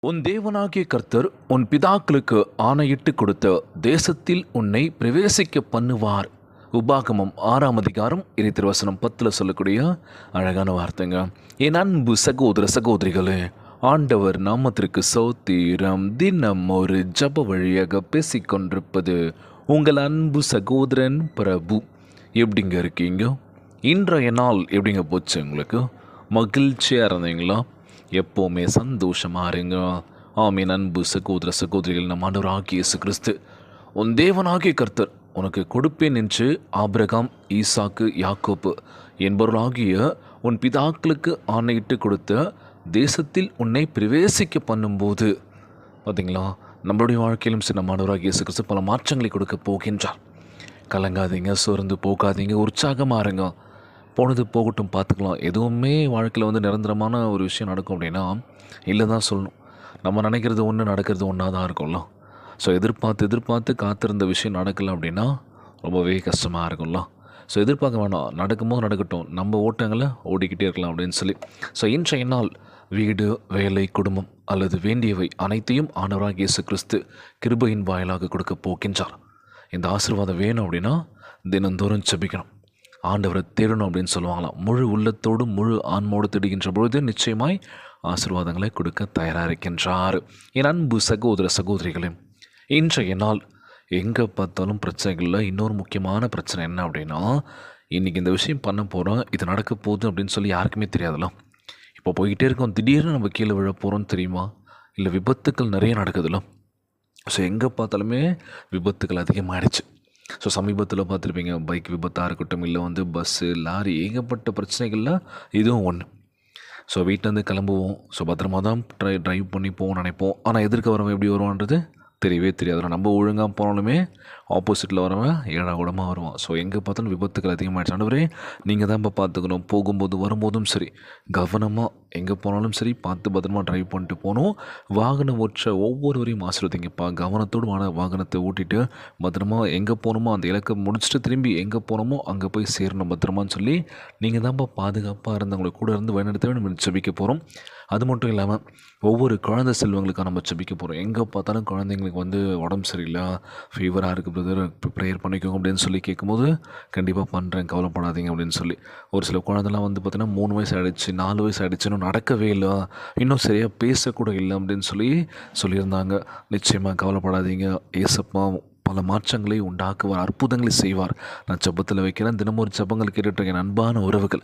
உன் தேவனாகிய கர்த்தர் உன் பிதாக்களுக்கு ஆணையிட்டு கொடுத்த தேசத்தில் உன்னை பிரவேசிக்க பண்ணுவார். உபாகமம் 6 திருவசனம் 10 சொல்லக்கூடிய அழகான வார்த்தைங்க. என் அன்பு சகோதர சகோதரிகளே, ஆண்டவர் நாமத்திற்கு சோத்திரம். தினம் ஒரு ஜப வழியாக பேசிக்கொண்டிருப்பது உங்கள் அன்பு சகோதரன் பிரபு. எப்படிங்க இருக்கீங்க? இன்றைய நாள் எப்படிங்க போச்சு? உங்களுக்கு மகிழ்ச்சியாக இருந்தீங்களா? எப்போவுமே சந்தோஷமாக இருங்க. ஆமீன். அன்பு சகோதர சகோதரிகள், நம் ஆண்டவராகிய இயேசு கிறிஸ்து உன் தேவனாகிய கர்த்தர் உனக்கு கொடுப்பேன் என்று ஆபிரகாம், ஈசாக்கு, யாக்கோப்பு என்பவர்களாகிய உன் பிதாக்களுக்கு ஆணையிட்டு கொடுத்த தேசத்தில் உன்னை பிரவேசிக்க பண்ணும்போது பார்த்தீங்களா, நம்மளுடைய வாழ்க்கையிலும் சில ஆண்டவராகிய இயேசு கிறிஸ்து பல மாற்றங்களை கொடுக்க போகின்றார். கலங்காதீங்க, சோர்ந்து போகாதீங்க, உற்சாகமாக இருங்க. போனது போகட்டும், பார்த்துக்கலாம். எதுவுமே வாழ்க்கையில் நிரந்தரமான ஒரு விஷயம் நடக்கும் அப்படின்னா இல்லை தான் சொல்லணும். நம்ம நினைக்கிறது ஒன்று, நடக்கிறது ஒன்றா தான் இருக்கும்ல. ஸோ எதிர்பார்த்து காத்திருந்த விஷயம் நடக்கலை அப்படின்னா ரொம்பவே கஷ்டமாக இருக்கும்ல. ஸோ எதிர்பார்க்க வேணாம், நடக்கும்போது நடக்கட்டும், நம்ம ஓட்டங்களை ஓடிக்கிட்டே இருக்கலாம் அப்படின்னு சொல்லி. ஸோ இன்றைய நாள் வீடு, வேலை, குடும்பம் அல்லது வேண்டியவை அனைத்தையும் ஆண்டவராகிய இயேசு கிறிஸ்து கிருபையின் வாயிலாக கொடுக்க போகின்றார். இந்த ஆசீர்வாதம் வேணும் அப்படின்னா தினந்தோறும் ஜெபிக்கணும், ஆண்டவரை தேடணும் அப்படின்னு சொல்லுவாங்களாம். முழு உள்ளத்தோடு முழு ஆன்மோடு தேடுகின்ற பொழுது நிச்சயமாய் ஆசீர்வாதங்களை கொடுக்க தயாராக இருக்கின்றார். என் அன்பு சகோதர சகோதரிகளே, இன்றைய நாள் எங்கே பார்த்தாலும் பிரச்சனைகளில் இன்னொரு முக்கியமான பிரச்சனை என்ன அப்படின்னா, இன்றைக்கி இந்த விஷயம் பண்ண போகிறோம், இது நடக்க போகுது அப்படின்னு சொல்லி யாருக்குமே தெரியாதுல்ல. இப்போ போய்கிட்டே இருக்கோம், திடீர்னு நம்ம கீழே விழ போகிறோம்னு தெரியுமா? இல்லை விபத்துக்கள் நிறைய நடக்குதுல்ல. ஸோ எங்கே பார்த்தாலுமே விபத்துக்கள் அதிகமாகிடுச்சு. ஸோ சமீபத்தில் பார்த்துருப்பீங்க, பைக் விபத்தாக இருக்கட்டும், இல்லை பஸ்ஸு, லாரி, ஏகப்பட்ட பிரச்சனைகளில் இதுவும் ஒன்று. ஸோ வீட்டிலேருந்து கிளம்புவோம், ஸோ பத்திரமா தான் ட்ரைவ் பண்ணி போவோம்னு நினைப்போம். ஆனால் எதிர்க்க வரவன் எப்படி வருவான்றது தெரியவே தெரியாது. நம்ம ஒழுங்காக போனாலுமே ஆப்போசிட்டில் வரவன் ஏழாகூடமாக வருவான். ஸோ எங்கே பார்த்தாலும் விபத்துக்கள் அதிகமாகிடுச்சு. ஆண்டவரே, நீங்கள் தான் இப்போ பார்த்துக்கணும். போகும்போது வரும்போதும் சரி, கவனமாக எங்கே போனாலும் சரி பார்த்து பத்திரமா ட்ரைவ் பண்ணிட்டு போகணும். வாகனம் ஓட்டுற ஒவ்வொருவரையும் ஆசீர்வதிங்கப்பா. கவனத்தோடு வாகனத்தை ஓட்டிட்டு பத்திரமா எங்கே போகணுமோ அந்த இலக்கை முடிச்சுட்டு திரும்பி எங்கே போகணுமோ அங்கே போய் சேரணும் பத்திரமான்னு சொல்லி நீங்கள் தான்ப்பா பாதுகாப்பாக இருந்தவங்களை கூட இருந்து வழிநடத்தவே நம்ம ஜெபிக்க போகிறோம். அது மட்டும் இல்லாமல் ஒவ்வொரு குழந்தை செல்வங்களுக்காக நம்ம ஜெபிக்க போகிறோம். எங்கே பார்த்தாலும் குழந்தைங்களுக்கு உடம்பு சரியில்லை, ஃபீவராக இருக்குது பிரதர், ப்ரேயர் பண்ணிக்கோங்க அப்படின்னு சொல்லி கேட்கும்போது கண்டிப்பாக பண்ணுறேன், கவலைப்படாதீங்க அப்படின்னு சொல்லி. ஒரு சில குழந்தைலாம் பார்த்தீங்கன்னா 3 வயசு ஆகிடுச்சு, 4 வயசு ஆகிடுச்சு, இன்னும் நடக்கவே இல்லை, இன்னும் சரியாக பேசக்கூட இல்லை அப்படின்னு சொல்லியிருந்தாங்க. நிச்சயமாக கவலைப்படாதீங்க, ஏசப்பா பல மாற்றங்களை உண்டாக்குவார், அற்புதங்களை செய்வார். நான் ஜெபத்தில் வைக்கிறேன், தினமும் ஒரு ஜெபங்கள் கேட்டுட்ருக்கேன். அன்பான உறவுகள்,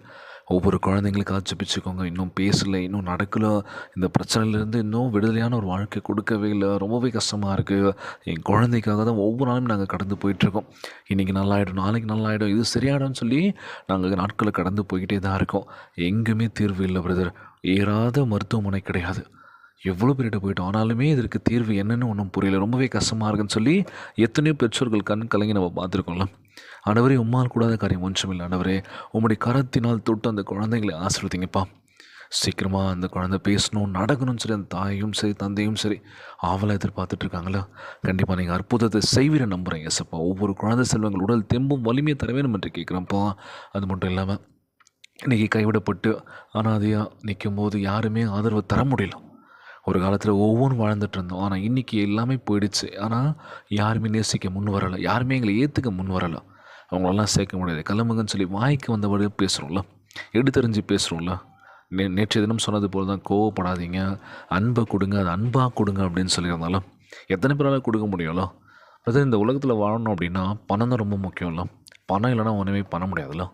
ஒவ்வொரு குழந்தைங்களுக்காக ஜெபிச்சுக்கோங்க. இன்னும் பேசலை, இன்னும் நடக்கலை, இந்த பிரச்சனையிலேருந்து இன்னும் விடுதலையான ஒரு வாழ்க்கை கொடுக்கவே இல்லை, ரொம்பவே கஷ்டமாக இருக்குது. என் குழந்தைக்காக தான் ஒவ்வொரு நாளும் நாங்கள் கடந்து போயிட்டுருக்கோம். இன்றைக்கி நல்லாயிடும், நாளைக்கு நல்லாயிடும், இது சரியாயிடும்னு சொல்லி நாங்கள் நாட்களை கடந்து போய்கிட்டே தான் இருக்கோம். எங்குமே தீர்வு இல்லை பிரதர். ஏறாத மருத்துவமனை கிடையாது. எவ்வளோ பேர்கிட்ட போயிட்டோம், ஆனாலுமே இதற்கு தீர்வு என்னென்னு ஒன்றும் புரியல, ரொம்பவே கஷ்டமாக இருக்குன்னு சொல்லி எத்தனையோ பெற்றோர்கள் கண் கலங்கி நம்ம பார்த்துருக்கோம்ல. ஆண்டவரே, உம்மால் கூடாத காரியம் ஒன்றுமில்லை. ஆண்டவரே, உம்முடைய கரத்தினால் தொட்டு அந்த குழந்தைங்களை ஆசீர்வதிங்கப்பா. சீக்கிரமாக அந்த குழந்தை பேசணும், நடக்கணும்னு சொல்லி அந்த தாயும் சரி தந்தையும் சரி ஆவலை எதிர்பார்த்துட்ருக்காங்களா? கண்டிப்பாக நீங்கள் அற்புதத்தை செய்வீரை நம்புகிறேன் எஸ்ப்பா. ஒவ்வொரு குழந்தை செல்வங்கள் உடல் தெம்பும் வலிமையை தர வேணும் என்று கேட்குறேன்ப்பா. அது மட்டும் இல்லாமல் இன்றைக்கி கைவிடப்பட்டு அனாதையாக நிற்கும்போது யாருமே ஆதரவு தர முடியல. ஒரு காலத்தில் ஒவ்வொன்றும் வாழ்ந்துட்டு இருந்தோம், ஆனால் இன்றைக்கி எல்லாமே போயிடுச்சு. ஆனால் யாருமே நேசிக்க முன் வரலை, யாருமே எங்களை ஏற்றுக்க முன் வரலை. அவங்களெல்லாம் சேர்க்க முடியாது. கிளம்புங்கன்னு சொல்லி வாய்க்கு வந்தபடி பேசுகிறோம்ல, எடுத்தறிஞ்சு பேசுகிறோம்ல. நேற்றைய தினம் சொன்னது போல் தான், கோவப்படாதீங்க, அன்பை கொடுங்க, அது அன்பாக கொடுங்க அப்படின்னு சொல்லியிருந்தாலும் எத்தனை பேரால் கொடுக்க முடியும்ல? அதாவது இந்த உலகத்தில் வாழணும் அப்படின்னா பணம் தான் ரொம்ப முக்கியம்ல. பணம் இல்லைனா ஒன்றுமே பண்ண முடியாதுல்ல.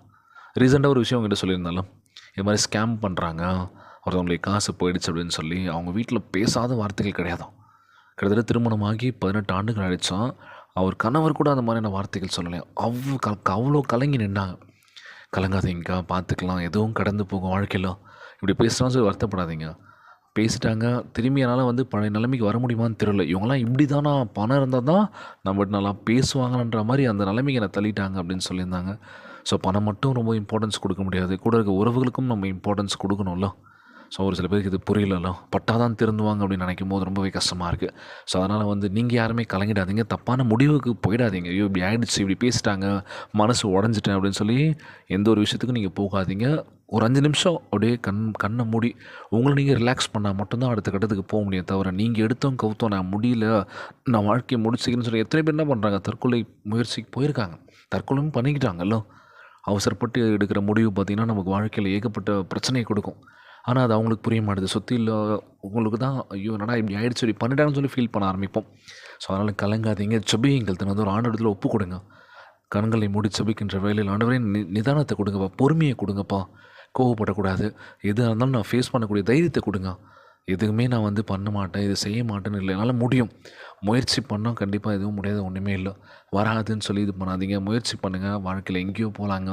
ரீசெண்டாக ஒரு விஷயம் அவங்ககிட்ட சொல்லியிருந்தாலும், இது மாதிரி ஸ்கேம் பண்ணுறாங்க, ஒருத்தவங்களுக்கு காசு போயிடுச்சு அப்படின்னு சொல்லி அவங்க வீட்டில் பேசாத வார்த்தைகள் கிடையாதான். கிட்டத்தட்ட திருமணமாகி 18 ஆண்டுகள் ஆகிடுச்சான். அவர் கணவர் கூட அந்த மாதிரியான வார்த்தைகள் சொல்லலையா. அவ்வளோ கலங்கி நின்றாங்க. கலங்காதீங்கக்கா, பார்த்துக்கலாம், எதுவும் கடந்து போகும் வாழ்க்கையில், இப்படி பேசுகிறான்னு சொல்லி வருத்தப்படாதீங்க. பேசிட்டாங்க, திரும்பி என்னால் பழைய நிலைமைக்கு வர முடியுமான்னு தெரியல. இவங்களாம் இப்படி தானா, பணம் இருந்தால் தான் நம்மகிட்ட நல்லா பேசுவாங்கன்ற மாதிரி அந்த நிலைமைக்கு என்னை தள்ளிட்டாங்க அப்படின்னு சொல்லியிருந்தாங்க. ஸோ பணம் மட்டும் ரொம்ப இம்பார்ட்டன்ஸ் கொடுக்க முடியாது, கூட இருக்க உறவுகளுக்கும் நம்ம இம்பார்ட்டன்ஸ் கொடுக்கணும்ல. ஸோ ஒரு சில பேருக்கு இது புரியலല്ലോ, பட்டாதான் திருந்துவாங்க அப்படின்னு நினைக்கும் போது ரொம்பவே கஷ்டமாக இருக்குது. ஸோ அதனால் வந்து நீங்கள் யாருமே கலங்கிடாதீங்க, தப்பான முடிவுக்கு போயிடாதீங்க. ஐயோ இப்படி ஆகிடுச்சு, இப்படி பேசிட்டாங்க, மனசு உடஞ்சிட்டேன் அப்படின்னு சொல்லி எந்த ஒரு விஷயத்துக்கும் நீங்கள் போகாதீங்க. ஒரு 5 நிமிஷம் அப்படியே கண்ணை மூடி உங்களை நீங்கள் ரிலாக்ஸ் பண்ணால் மட்டும்தான் அடுத்த கட்டத்துக்கு போக முடியும். தவிர நீங்கள் எடுத்தோம் கவுத்தோம் நான் முடியல, நான் வாழ்க்கையை முடிச்சுக்கிறேன்னு சொல்லி எத்தனை பேர் என்ன பண்ணுறாங்க, தற்கொலை முயற்சிக்கு போயிருக்காங்க, தற்கொலையும் பண்ணிக்கிட்டாங்கல்ல. அவசரப்பட்டு எடுக்கிற முடிவு பார்த்திங்கன்னா நமக்கு வாழ்க்கையில் ஏகப்பட்ட பிரச்சனையை கொடுக்கும். ஆனால் அது அவங்களுக்கு புரிய மாட்டேது. சுற்றில உங்களுக்கு தான் ஐயோ என்னடா இப்படி ஆகிடுச்சு, இப்படி பண்ணிட்டாங்கன்னு சொல்லி ஃபீல் பண்ண ஆரம்பிப்போம். ஸோ அதனால் கலங்காதீங்க, செபியுங்கள். வந்து ஒரு ஆண்டவரத்தில் ஒப்பு கொடுங்க. கண்களை மூடி செபிக்கின்ற வேலையில் ஆண்டவரே நிதானத்தை கொடுங்கப்பா, பொறுமையை கொடுங்கப்பா, கோவப்படக்கூடாது, எதாக இருந்தாலும் நான் ஃபேஸ் பண்ணக்கூடிய தைரியத்தை கொடுங்க. எதுவுமே நான் வந்து பண்ண மாட்டேன், இது செய்ய மாட்டேன்னு இல்லை, என்னால் முடியும், முயற்சி பண்ணால் கண்டிப்பாக எதுவும் முடியாது, ஒன்றுமே இல்லை, வராதுன்னு சொல்லி இது பண்ணாதீங்க, முயற்சி பண்ணுங்கள், வாழ்க்கையில் எங்கேயோ போகலாங்க.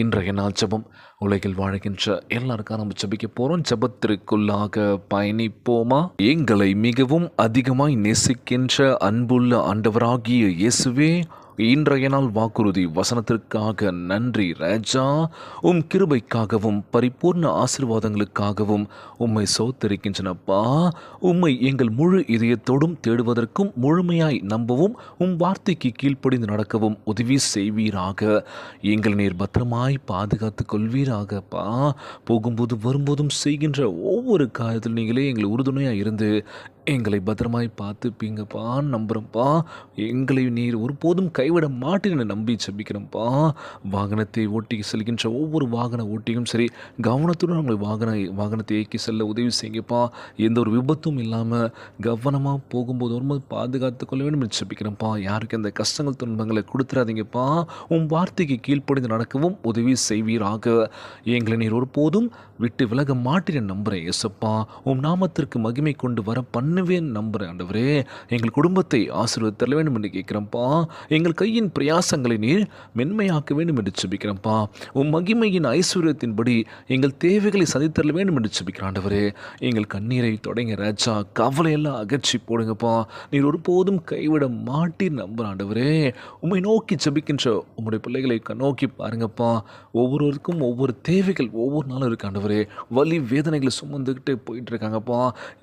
இன்றைய நாள் ஜெபம். உலகில் வாழ்கின்ற எல்லாருக்கும் நம்ம ஜெபிக்க போகிறோம். ஜெபத்திற்குள்ளாக பயணிப்போமா? எங்களை மிகவும் அதிகமாய் நேசிக்கின்ற அன்புள்ள ஆண்டவராகிய இயேசுவே, இன்றைய நாள் வாக்குறுதி வசனத்திற்காக நன்றி ராஜா. கிருபைக்காகவும் பரிபூர்ண ஆசீர்வாதங்களுக்காகவும் உம்மை சோத்தரிக்கின்றனப்பா. உம்மை எங்கள் முழு இதயத்தோடும் தேடுவதற்கும் முழுமையாய் நம்பவும் வார்த்தைக்கு கீழ்ப்படிந்து நடக்கவும் உதவி செய்வீராக. எங்கள் நீர் பத்திரமாய் பாதுகாத்து கொள்வீராகப்பா. போகும்போது வரும்போதும் செய்கின்ற ஒவ்வொரு காரியத்தில் நீங்களே எங்களை உறுதுணையாக இருந்து எங்களை பத்திரமாய் பார்த்துப்பீங்கப்பா, நம்புகிறோம்ப்பா. எங்களை நீர் ஒருபோதும் கைவிட மாட்டேன்னு நம்பி செபிக்கிறோம்ப்பா. வாகனத்தை ஓட்டி செல்கின்ற ஒவ்வொரு வாகன ஓட்டியும் சரி, கவனத்துடன் உங்களை வாகனத்தை இயக்கி செல்ல உதவி செய்யுங்கப்பா. எந்த ஒரு விபத்தும் இல்லாமல் கவனமாக போகும்போது வரும்போது பாதுகாத்து கொள்ள வேண்டும் என்று செபிக்கிறோம்ப்பா. யாருக்கு அந்த கஷ்டங்கள் துன்பங்களை கொடுத்துடாதீங்கப்பா. வார்த்தைக்கு கீழ்ப்படிந்து நடக்கவும் உதவி செய்வீராக. எங்களை நீர் ஒருபோதும் விட்டு விலக மாட்டேன்னு நம்புகிறேன் ஏசப்பா. நாமத்திற்கு மகிமை கொண்டு வர பண்ணுவேன் நம்புகிறேன் ஆண்டவரே. எங்கள் குடும்பத்தை ஆசீர்வாதம் தர வேண்டும் என்று கேட்குறேன்ப்பா. எங்கள் கையின் பிரயாசங்களை நீர் மென்மையாக்க வேண்டும் என்று செபிக்கிறேன்ப்பா. மகிமையின் ஐஸ்வர்யத்தின்படி எங்கள் தேவைகளை சந்தித்தர வேண்டும் என்று செபிக்கிறேன் ஆண்டவரே. எங்கள் கண்ணீரை தொடங்க ராஜா, கவலையெல்லாம் அகற்றி போடுங்கப்பா. நீர் ஒருபோதும் கைவிட மாட்டீர் நம்புகிறேன் ஆண்டவரே. உம்மை நோக்கி செபிக்கின்ற உம்முடைய பிள்ளைகளை நோக்கி பாருங்கப்பா. ஒவ்வொருவருக்கும் ஒவ்வொரு தேவைகள் ஒவ்வொரு நாளும் இருக்கு ஆண்டவரே. வலி வேதனைகளை சுமந்துக்கிட்டே போயிட்டு இருக்காங்கப்பா.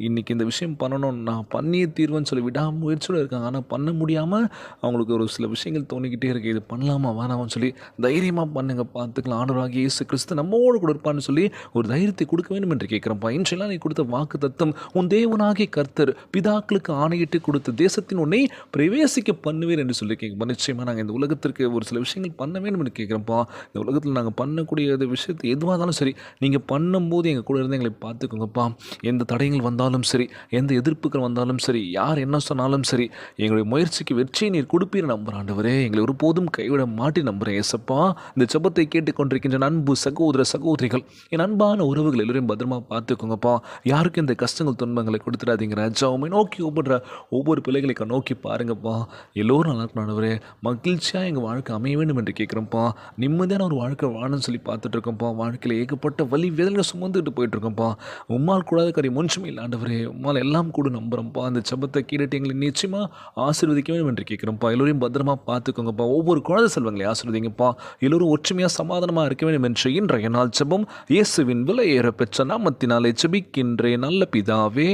இன்றைக்கி இந்த விஷயம் பண்ணணும், நான் பண்ணியே தீர்வேன்னு சொல்லி விடாமுயற்சியோடு இருக்காங்க. ஆனால் பண்ண முடியாமல் அவங்களுக்கு ஒரு சில விஷயங்கள் தோணிக்கிட்டே இருக்குது. இது பண்ணலாமா வேணாமான்னு சொல்லி தைரியமாக பண்ணுங்க, பார்த்துக்கலாம். ஆண்டவராகிய இயேசு கிறிஸ்து நம்மோடு கூட இருப்பான்னு சொல்லி ஒரு தைரியத்தை கொடுக்க வேண்டும் என்று கேட்குறேன்ப்பா. இன்றையெல்லாம் நீ கொடுத்த வாக்கு தத்தம், உன் தேவனாகிய கர்த்தர் பிதாக்களுக்கு ஆணையிட்டு கொடுத்த தேசத்தின் உன்னை பிரவேசிக்க பண்ணுவேன் என்று சொல்லி கேட்குறப்பா. நிச்சயமாக நாங்கள் இந்த உலகத்திற்கு ஒரு சில விஷயங்கள் பண்ண வேண்டும் என்று கேட்குறோம்ப்பா. இந்த உலகத்தில் நாங்கள் பண்ணக்கூடிய விஷயத்தை எதுவாக இருந்தாலும் சரி, நீங்கள் பண்ணும்போது எங்கள் கூட இருந்து எங்களை பார்த்துக்கோங்கப்பா. எந்த தடயங்கள் வந்தாலும் சரி, எந்த எதிர்ப்புகள் வந்தாலும் சரி, யார் என்ன சொன்னாலும் சரி, எங்களுடைய முயற்சிக்கு வெற்றியை நீர் கொடுப்பீர் நம்புகிறேன் ஆண்டவரே. எங்களை ஒருபோதும் கைவிட மாட்டி நம்புகிறேன் ஏசப்பா. இந்த ஜெபத்தை கேட்டுக்கொண்டிருக்கின்ற அன்பு சகோதர சகோதரிகள், என் அன்பான உறவுகள் எல்லோரையும் பத்திரமா பார்த்துக்கோங்கப்பா. யாருக்கும் இந்த கஷ்டங்கள் துன்பங்களை கொடுத்துடாதீங்க ராஜா. உண்மை நோக்கி கூப்பிடுற ஒவ்வொரு பிள்ளைகளை நோக்கி பாருங்கப்பா. எல்லோரும் நல்லா இருக்கணும் ஆண்டவரே. மகிழ்ச்சியாக எங்கள் வாழ்க்கை அமைய வேண்டும் என்று கேட்குறோம்ப்பா. நிம்மதியான ஒரு வாழ்க்கை வாழணும்னு சொல்லி பார்த்துட்டு இருக்கோம்ப்பா. வாழ்க்கையில் ஏகப்பட்ட வலி வேதனை சுமந்துக்கிட்டு போயிட்டுருக்கோம்ப்பா. உம்மால் கூடாத காரியம் ஒன்றுமே இல்லை ஆண்டவரே. உம்மால் எல்லாம் கூட நம்புகிறோம்ப்பா. அந்த ஜெபத்தை கேட்டுட்டு எங்களை நிச்சயமாக ஆசீர்வதிக்க வேண்டும் என்று கேட்குறோம்ப்பா. எல்லோரையும் பத்திரமா பார்த்துக்கோங்கப்பா. ஒவ்வொரு குழந்தை செல்வங்களை ஆசீர்வதிங்கப்பா. எல்லோரும் ஒற்றுமையாக சமாதானமாக இருக்க வேண்டும் என்று இன்றைய நாள் ஜெபம் இயேசுவின் விலையேற பெற்ற நாமத்தினாலே ஜெபிக்கின்றேன் நல்ல பிதாவே,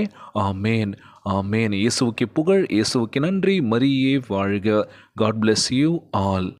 ஆமேன். ஆமேன். இயேசுவுக்கு புகழ், இயேசுவுக்கு நன்றி. மரியே வாழ்க. God bless you all.